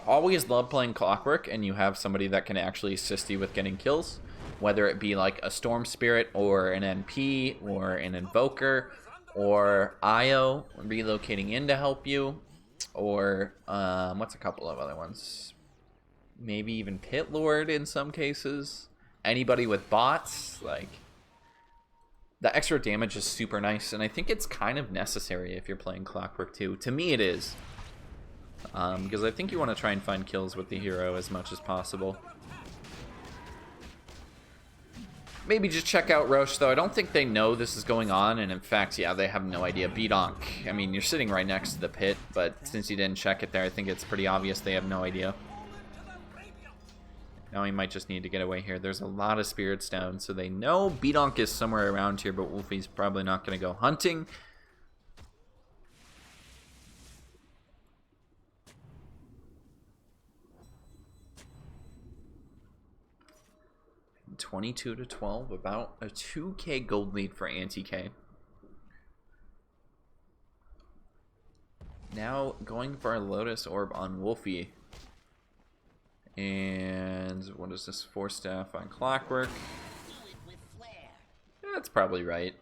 [SPEAKER 1] Always love playing Clockwork, and you have somebody that can actually assist you with getting kills. Whether it be like a Storm Spirit, or an NP, or an Invoker, or Io relocating in to help you, or what's a couple of other ones? Maybe even Pit Lord in some cases. Anybody with bots, like, the extra damage is super nice, and I think it's kind of necessary if you're playing Clockwork too. To me, it is. Because I think you want to try and find kills with the hero as much as possible. Maybe just check out Roche, though. I don't think they know this is going on, and in fact, yeah, they have no idea. B-Donk, I mean, you're sitting right next to the pit, but since you didn't check it there, I think it's pretty obvious they have no idea. Now he might just need to get away here. There's a lot of spirits down, so they know B-Donk is somewhere around here, but Wolfie's probably not going to go hunting. $22-12, about a 2k gold lead for Anti-K. Now going for a Lotus Orb on Wolfie. And what is this? 4 staff on Clockwork. Yeah, that's probably right.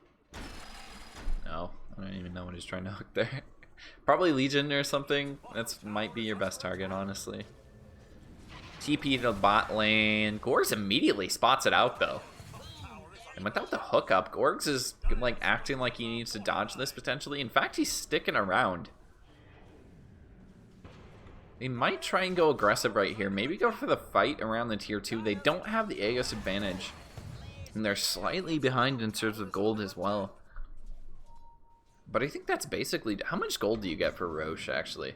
[SPEAKER 1] No, I don't even know what he's trying to hook there. Probably Legion or something. That's might be your best target, honestly. TP to the bot lane. Gorgs immediately spots it out, though. And without the hookup, Gorgs is like acting like he needs to dodge this potentially. In fact, he's sticking around. They might try and go aggressive right here. Maybe go for the fight around the tier 2. They don't have the Aegis advantage. And they're slightly behind in terms of gold as well. But I think that's basically... How much gold do you get for Roche, actually?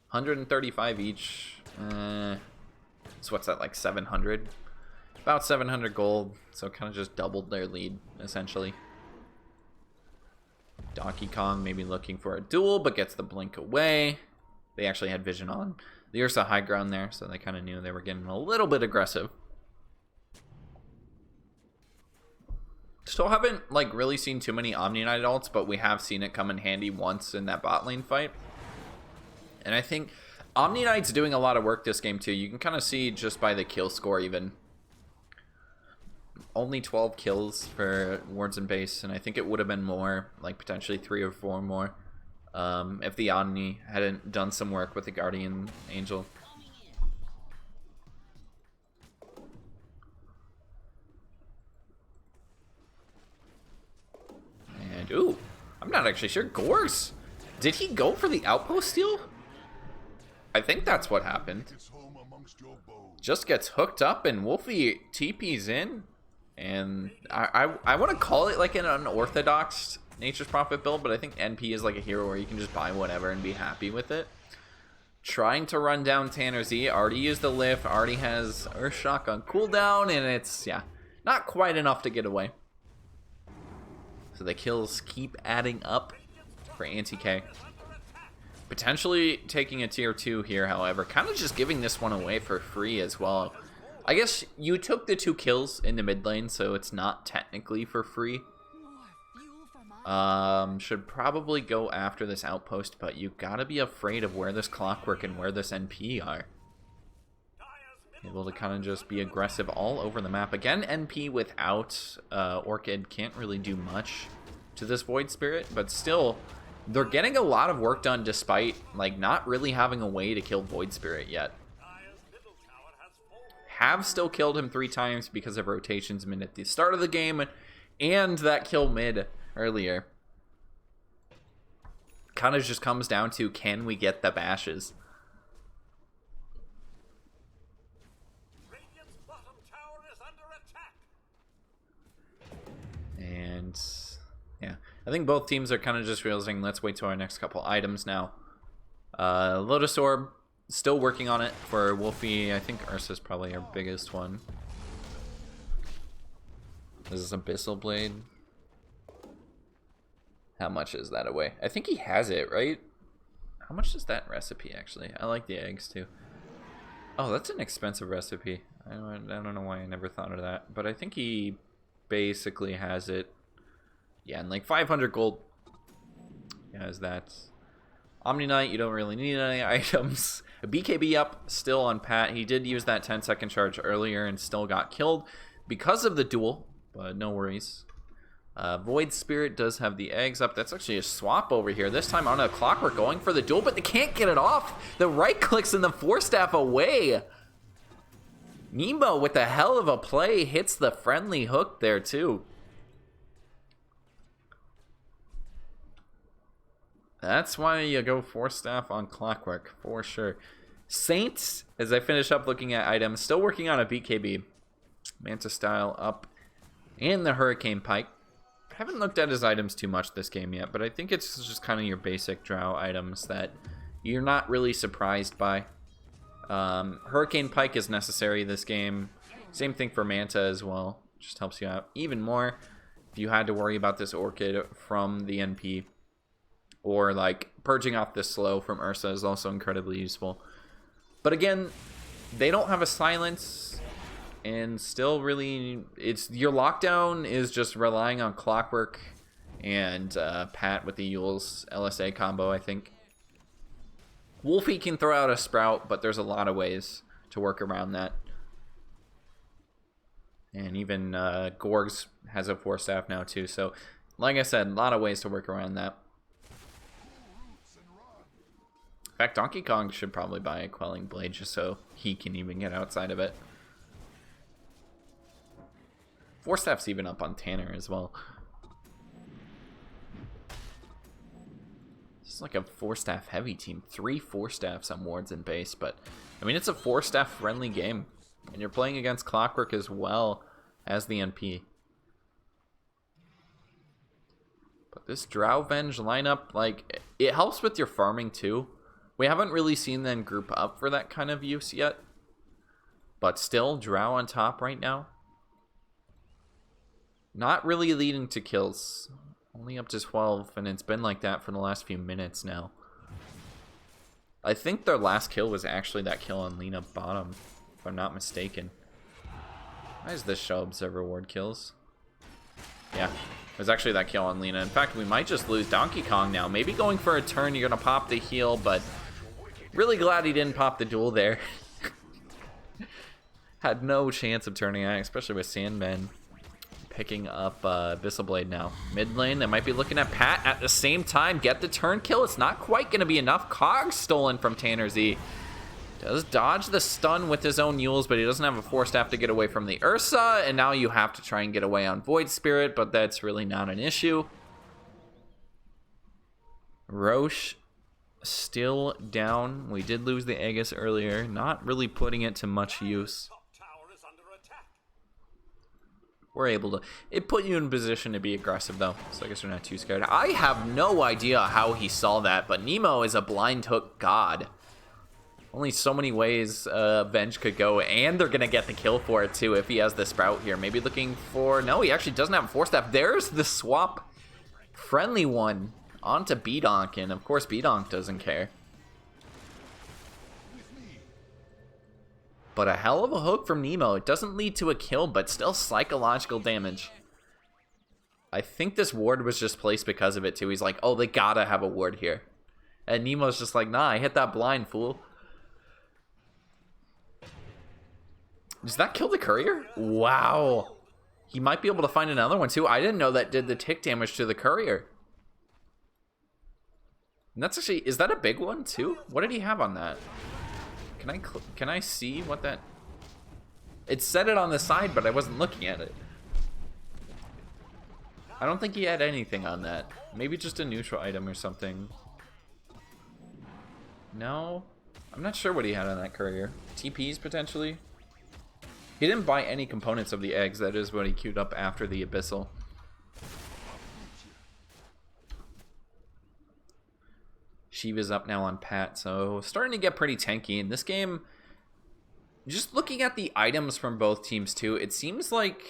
[SPEAKER 1] 135 each. So what's that, like 700? About 700 gold. So kind of just doubled their lead, essentially. Donkey Kong maybe looking for a duel, but gets the blink away. They actually had vision on the Ursa high ground there, so they kind of knew they were getting a little bit aggressive. Still haven't like really seen too many Omni Knight ults, but we have seen it come in handy once in that bot lane fight. And I think Omni Knight's doing a lot of work this game too. You can kind of see just by the kill score even. Only 12 kills for wards and base, and I think it would have been more, like potentially 3 or 4 more. If the Omni hadn't done some work with the Guardian Angel. And, ooh, I'm not actually sure. Gorgs Did he go for the outpost steal? I think that's what happened. Just gets hooked up and Wolfie TP's in. And I want to call it like an unorthodox Nature's Prophet build, but I think NP is like a hero where you can just buy whatever and be happy with it. Trying to run down Tanner Z. Already used the lift. Already has Earthshock on cooldown. And it's, yeah, not quite enough to get away. So the kills keep adding up for Anti-K. Potentially taking a tier 2 here, however. Kind of just giving this one away for free as well. I guess you took the 2 kills in the mid lane, so it's not technically for free. Should probably go after this outpost, but you gotta be afraid of where this Clockwork and where this NP are. Able to kind of just be aggressive all over the map. Again, NP without Orchid can't really do much to this Void Spirit, but still, they're getting a lot of work done despite like not really having a way to kill Void Spirit yet. Have still killed him 3 times because of rotations mid at the start of the game and that kill mid earlier. Kind of just comes down to, can we get the bashes?
[SPEAKER 2] Radiant's bottom tower is under attack.
[SPEAKER 1] And yeah, I think both teams are kind of just realizing, let's wait till our next couple items now. Lotus Orb, still working on it for Wolfie. I think Ursa's probably our biggest one. This is Abyssal Blade. How much is that away? I think he has it, right? How much is that recipe, actually? I like the eggs, too. Oh, that's an expensive recipe. I don't know why I never thought of that. But I think he basically has it. Yeah, and like 500 gold. He has that. Omni Knight, you don't really need any items. A BKB up, still on Pat. He did use that 10-second charge earlier and still got killed because of the duel. But no worries. Void Spirit does have the eggs up. That's actually a swap over here. This time on a Clockwork going for the duel, but they can't get it off. The right clicks and the Force Staff away. Nemo with a hell of a play hits the friendly hook there too. That's why you go Force Staff on Clockwork for sure. Saints, as I finish up looking at items, still working on a BKB. Manta Style up and the Hurricane Pike. Haven't looked at his items too much this game yet, but I think it's just kind of your basic drow items that you're not really surprised by. Hurricane Pike is necessary this game. Same thing for Manta as well. Just helps you out even more if you had to worry about this Orchid from the NP. Or like purging off this slow from Ursa is also incredibly useful. But again, they don't have a silence. And still really, it's your lockdown is just relying on Clockwork and Pat with the Yule's LSA combo, I think. Wolfie can throw out a Sprout, but there's a lot of ways to work around that. And even Gorgs has a Force Staff now too. So, like I said, a lot of ways to work around that. In fact, Donkey Kong should probably buy a Quelling Blade just so he can even get outside of it. Force Staff's even up on Tanner as well. This is like a Force Staff heavy team. 3 Force Staffs on wards and base, but I mean, it's a Force Staff friendly game. And you're playing against Clockwork as well as the NP. But this Drow Venge lineup, like, it helps with your farming too. We haven't really seen them group up for that kind of use yet. But still, Drow on top right now. Not really leading to kills. Only up to 12, and it's been like that for the last few minutes now. I think their last kill was actually that kill on Lena bottom, if I'm not mistaken. Why does this show Observer Ward kills? Yeah, it was actually that kill on Lena. In fact, we might just lose Donkey Kong now. Maybe going for a turn, you're going to pop the heal, but really glad he didn't pop the duel there. Had no chance of turning out, especially with Sandman. Picking up Abyssal Blade now. Mid lane, they might be looking at Pat at the same time. Get the turn kill. It's not quite going to be enough. Cog stolen from Tanner Z. Does dodge the stun with his own Yules, but he doesn't have a Force Staff to get away from the Ursa. And now you have to try and get away on Void Spirit, but that's really not an issue. Roche still down. We did lose the Aegis earlier. Not really putting it to much use.
[SPEAKER 2] Top tower is under attack.
[SPEAKER 1] We're able to... It put you in position to be aggressive, though. So I guess we're not too scared. I have no idea how he saw that, but Nemo is a blind hook god. Only so many ways Venge could go, and they're going to get the kill for it, too, if he has the Sprout here. Maybe looking for... No, he actually doesn't have a Force Staff. There's the swap. Friendly one onto B-Donk, and of course B-Donk doesn't care. But a hell of a hook from Nemo. It doesn't lead to a kill, but still psychological damage. I think this ward was just placed because of it, too. He's like, oh, they gotta have a ward here. And Nemo's just like, nah, I hit that blind, fool. Does that kill the courier? Wow. He might be able to find another one, too. I didn't know that did the tick damage to the courier. And that's actually... Is that a big one, too? What did he have on that? Can I see what that... It said it on the side, but I wasn't looking at it. I don't think he had anything on that. Maybe just a neutral item or something. No? I'm not sure what he had on that courier. TPs, potentially? He didn't buy any components of the eggs. That is what he queued up after the Abyssal. Shiva's up now on Pat, so starting to get pretty tanky in this game. Just looking at the items from both teams too, it seems like,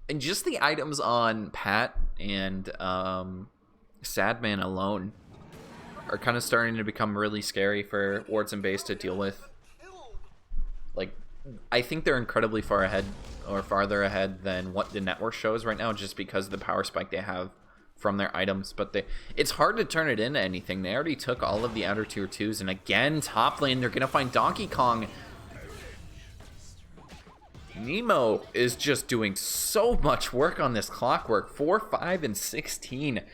[SPEAKER 1] and just the items on Pat and Sadman alone are kind of starting to become really scary for wards and base to deal with. Like, I think they're incredibly far ahead, or farther ahead than what the network shows right now, just because of the power spike they have from their items. But it's hard to turn it into anything. They already took all of the outer tier 2s, and again, top lane, they're gonna find Donkey Kong. Nemo is just doing so much work on this clockwork. 4, 5, and 16. And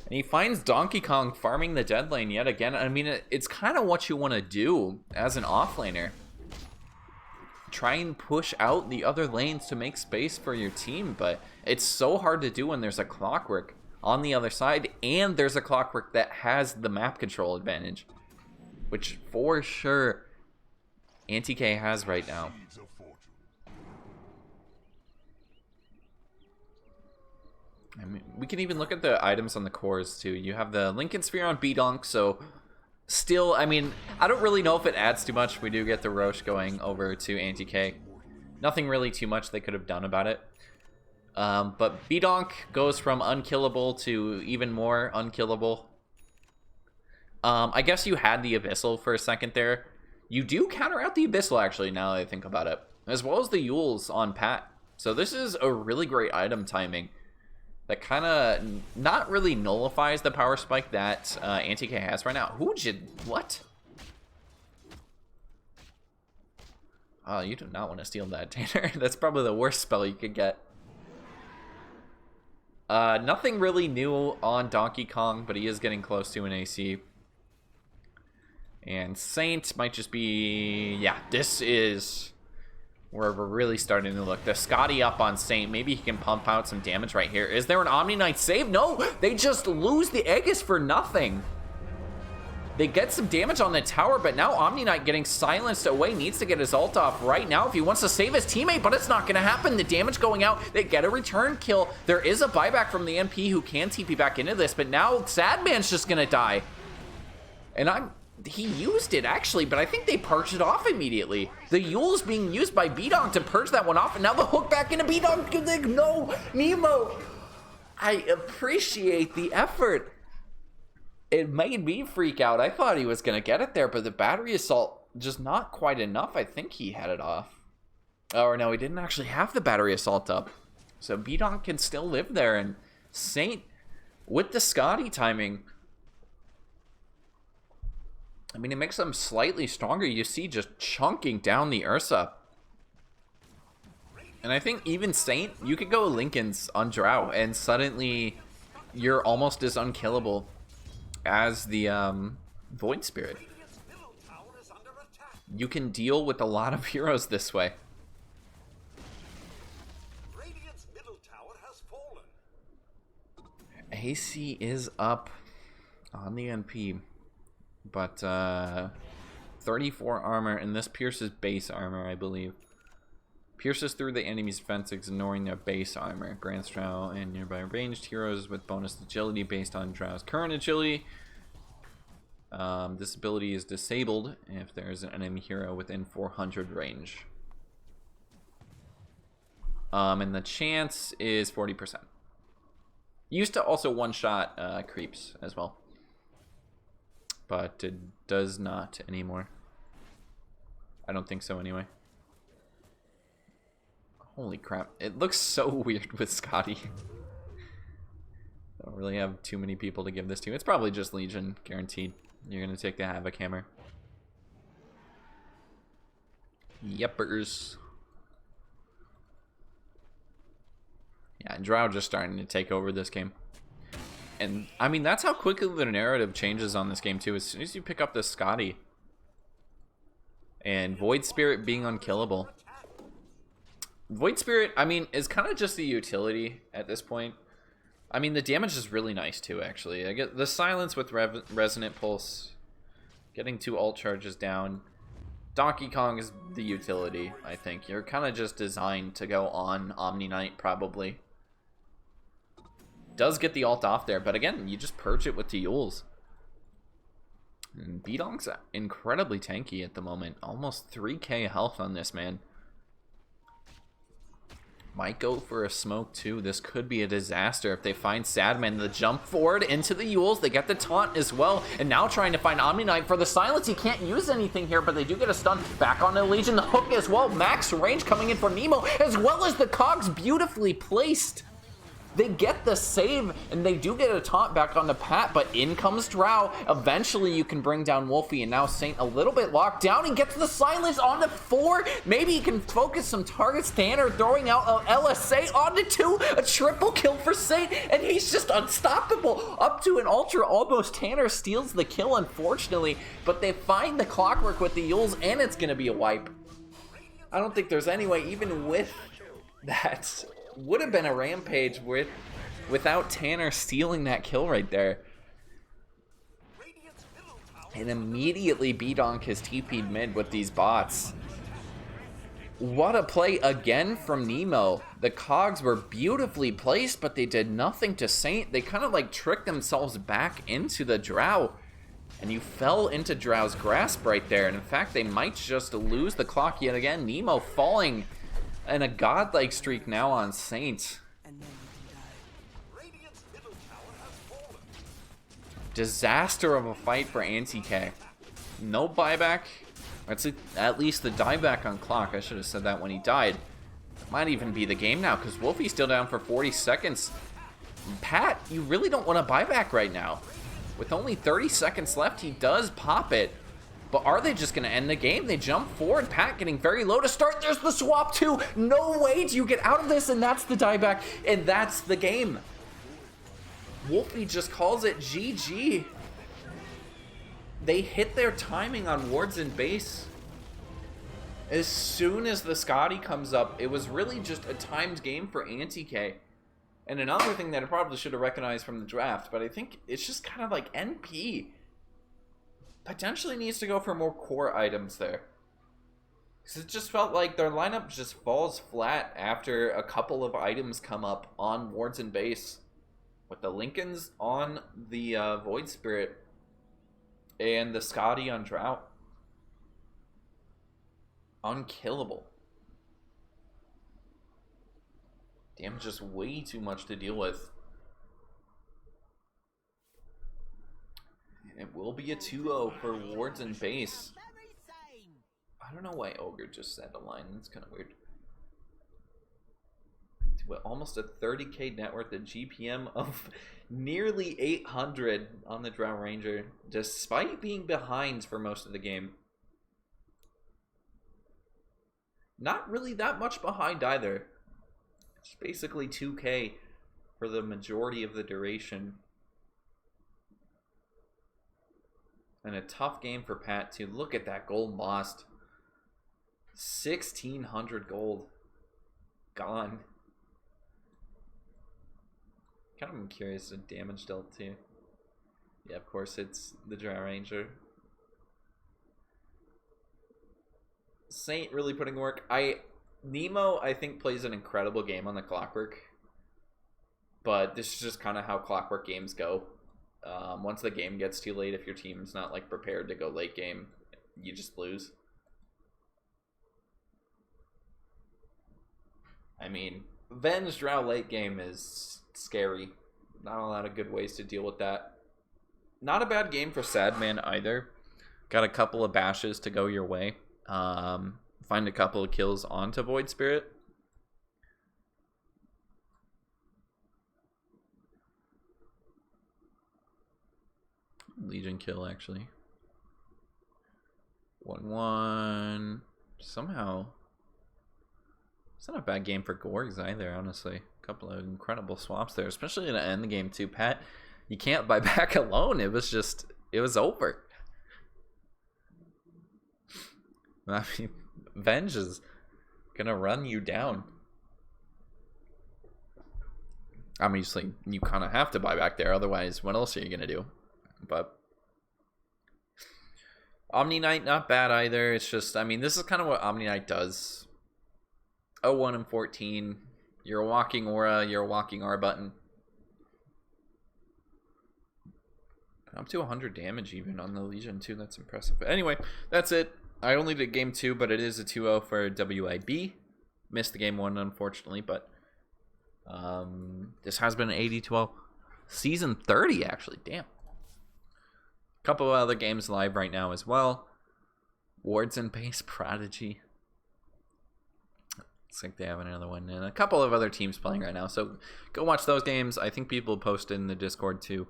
[SPEAKER 1] he finds Donkey Kong farming the dead lane yet again. I mean, it's kind of what you want to do as an offlaner. Try and push out the other lanes to make space for your team, but it's so hard to do when there's a clockwork on the other side, and there's a clockwork that has the map control advantage, which for sure Antikythera has right now. I mean, we can even look at the items on the cores too. You have the Lincoln Sphere on B-Donk, so still, I mean, I don't really know if it adds too much. We do get the Roche going over to Antikythera. Nothing really too much they could have done about it. But B-Donk goes from unkillable to even more unkillable. I guess you had the Abyssal for a second there. You do counter out the Abyssal, actually, now that I think about it. As well as the Yules on Pat. So this is a really great item timing that kind of not really nullifies the power spike that Antikythera has right now. What? Oh, you do not want to steal that, Tanner. That's probably the worst spell you could get. Nothing really new on Donkey Kong, but he is getting close to an AC. And Saint might just be... Yeah, this is where we're really starting to look. The Scotty up on Saint. Maybe he can pump out some damage right here. Is there an Omni Knight save? No! They just lose the Aegis for nothing. They get some damage on the tower, but now Omni Knight getting silenced away. Needs to get his ult off right now if he wants to save his teammate, but it's not going to happen. The damage going out. They get a return kill. There is a buyback from the MP who can TP back into this, but now Sadman's just going to die. And he used it, actually, but I think they purged it off immediately. The Yule's being used by B-Donk to purge that one off, and now the hook back into B-Donk. Like, no, Nemo. I appreciate the effort. It made me freak out. I thought he was going to get it there, but the battery assault just not quite enough. I think he had it off. Or no, he didn't actually have the battery assault up. So B-Donk can still live there, and Saint with the Scotty timing. I mean, it makes them slightly stronger. You see just chunking down the Ursa. And I think even Saint, you could go Lincoln's on Drow, and suddenly you're almost as unkillable as the Void Spirit. You can deal with a lot of heroes this way.
[SPEAKER 2] Radiant's middle tower has fallen.
[SPEAKER 1] AC is up. on the NP. But 34 armor, and this pierces base armor, I believe. Pierces through the enemy's defense, ignoring their base armor. Grants Drow and nearby ranged heroes with bonus agility based on Drow's current agility. This ability is disabled if there's an enemy hero within 400 range. And the chance is 40%. Used to also one-shot creeps as well. But it does not anymore. I don't think so anyway. Holy crap. It looks so weird with Scotty. Don't really have too many people to give this to. It's probably just Legion, guaranteed. You're going to take the Havoc Hammer. Yepers. Yeah, and Drow just starting to take over this game. And, I mean, that's how quickly the narrative changes on this game, too. As soon as you pick up the Scotty. And Void Spirit being unkillable. Void Spirit, I mean, is kind of just a utility at this point. I mean, the damage is really nice, too, actually. I get the silence with Resonant Pulse. Getting 2 ult charges down. Donkey Kong is the utility, I think. You're kind of just designed to go on Omni Knight, probably. Does get the ult off there, but again, you just purge it with the Yules. And Bedonk's incredibly tanky at the moment. Almost 3k health on this man. Might go for a smoke too. This could be a disaster if they find Sadman. The jump forward into the Yules. They get the taunt as well. And now trying to find Omni Knight for the silence. He can't use anything here, but they do get a stun. Back on the Legion. The hook as well. Max range coming in for Nemo, as well as the cogs beautifully placed. They get the save, and they do get a taunt back on the Pat, but in comes Drow. Eventually, you can bring down Wolfie, and now Saint a little bit locked down. He gets the silence on the 4. Maybe he can focus some targets. Tanner throwing out a LSA onto 2. A triple kill for Saint, and he's just unstoppable. Up to an Ultra, almost Tanner steals the kill, unfortunately, but they find the Clockwork with the Yules, and it's going to be a wipe. I don't think there's any way, even with that... Would have been a rampage without Tanner stealing that kill right there. And immediately Bedonk has TP'd mid with these bots. What a play again from Nemo. The cogs were beautifully placed, but they did nothing to Saint. They kind of like tricked themselves back into the Drow. And you fell into Drow's grasp right there. And in fact, they might just lose the clock yet again. Nemo falling. And a godlike streak now on Saint. Disaster of a fight for Antikythera. No buyback. That's at least the dieback on clock. I should have said that when he died. Might even be the game now, because Wolfie's still down for 40 seconds. Pat, you really don't want to buy back right now. With only 30 seconds left, he does pop it. But are they just going to end the game? They jump forward. Pat getting very low to start. There's the swap too. No way do you get out of this. And that's the dieback. And that's the game. Wolfie just calls it GG. They hit their timing on wards and base. As soon as the Scotty comes up, it was really just a timed game for Anti-K. And another thing that I probably should have recognized from the draft, but I think it's just kind of like NP. Potentially needs to go for more core items there. Because it just felt like their lineup just falls flat after a couple of items come up on wards and base. With the Lincolns on the Void Spirit and the Scotty on Drought. Unkillable. Damn, just way too much to deal with. It will be a 2-0 for wards and base. I don't know why Ogre just said a line. That's kind of weird. With almost a 30k net worth, a GPM of nearly 800 on the Drow Ranger, despite being behind for most of the game. Not really that much behind either. It's basically 2k for the majority of the duration. And a tough game for Pat too. Look at that gold lost. 1,600 gold. Gone. Kind of curious the damage dealt too. Yeah, of course, it's the Drow Ranger. Saint really putting work. Nemo, I think, plays an incredible game on the Clockwork. But this is just kind of how Clockwork games go. Once the game gets too late, if your team's not like prepared to go late game, you just lose. I mean, Ven's Drow late game is scary. Not a lot of good ways to deal with that. Not a bad game for Sadman either. Got a couple of bashes to go your way. Find a couple of kills onto Void Spirit. Legion kill, actually. 1-1. Somehow. It's not a bad game for Gorgs either, honestly. A couple of incredible swaps there, especially to end the game too. Pat, you can't buy back alone. It was over. I mean, Venge is gonna run you down. Obviously, you kind of have to buy back there. Otherwise, what else are you gonna do? But Omni Knight, not bad either. It's just, I mean, this is kind of what Omni Knight does. 0-1 and 14. You're a walking aura. You're a walking R button. Up to 100 damage even on the Legion too. That's impressive. But anyway, that's it. I only did game 2, but it is a 2-0 for WIB. Missed the game 1, unfortunately, but this has been an AD2L season 30, actually. Damn. A couple of other games live right now as well. Wards and Base Prodigy. Looks like they have another one, and a couple of other teams playing right now. So go watch those games. I think people post in the Discord too.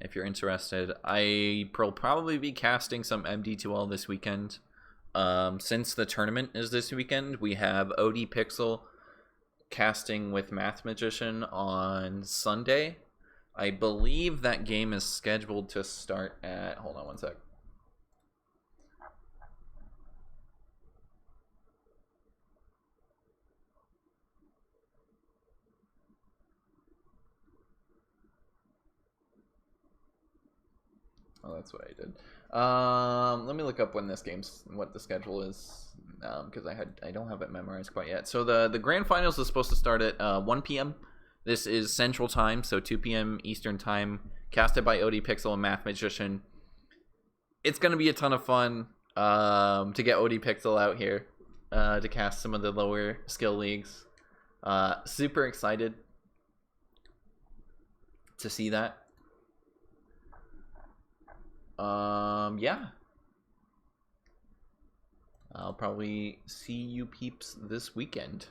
[SPEAKER 1] If you're interested, I will probably be casting some MD2L this weekend. Since the tournament is this weekend, we have OD Pixel casting with Math Magician on Sunday. I believe that game is scheduled to start at, hold on one sec. Oh, that's what I did. Let me look up when this game's, what the schedule is, because I don't have it memorized quite yet. So the grand finals is supposed to start at 1 p.m. This is Central Time, so 2 p.m. Eastern Time. Casted by OD Pixel and Math Magician. It's gonna be a ton of fun to get OD Pixel out here to cast some of the lower skill leagues. Super excited to see that. Yeah. I'll probably see you peeps this weekend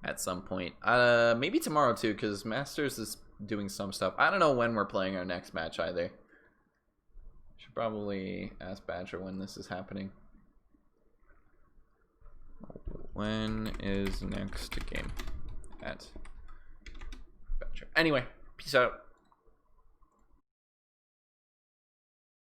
[SPEAKER 1] at some point. Maybe tomorrow too, because Masters is doing some stuff. I don't know when we're playing our next match either. Should probably ask Badger when this is happening. When is next game at Badger? Anyway, peace out.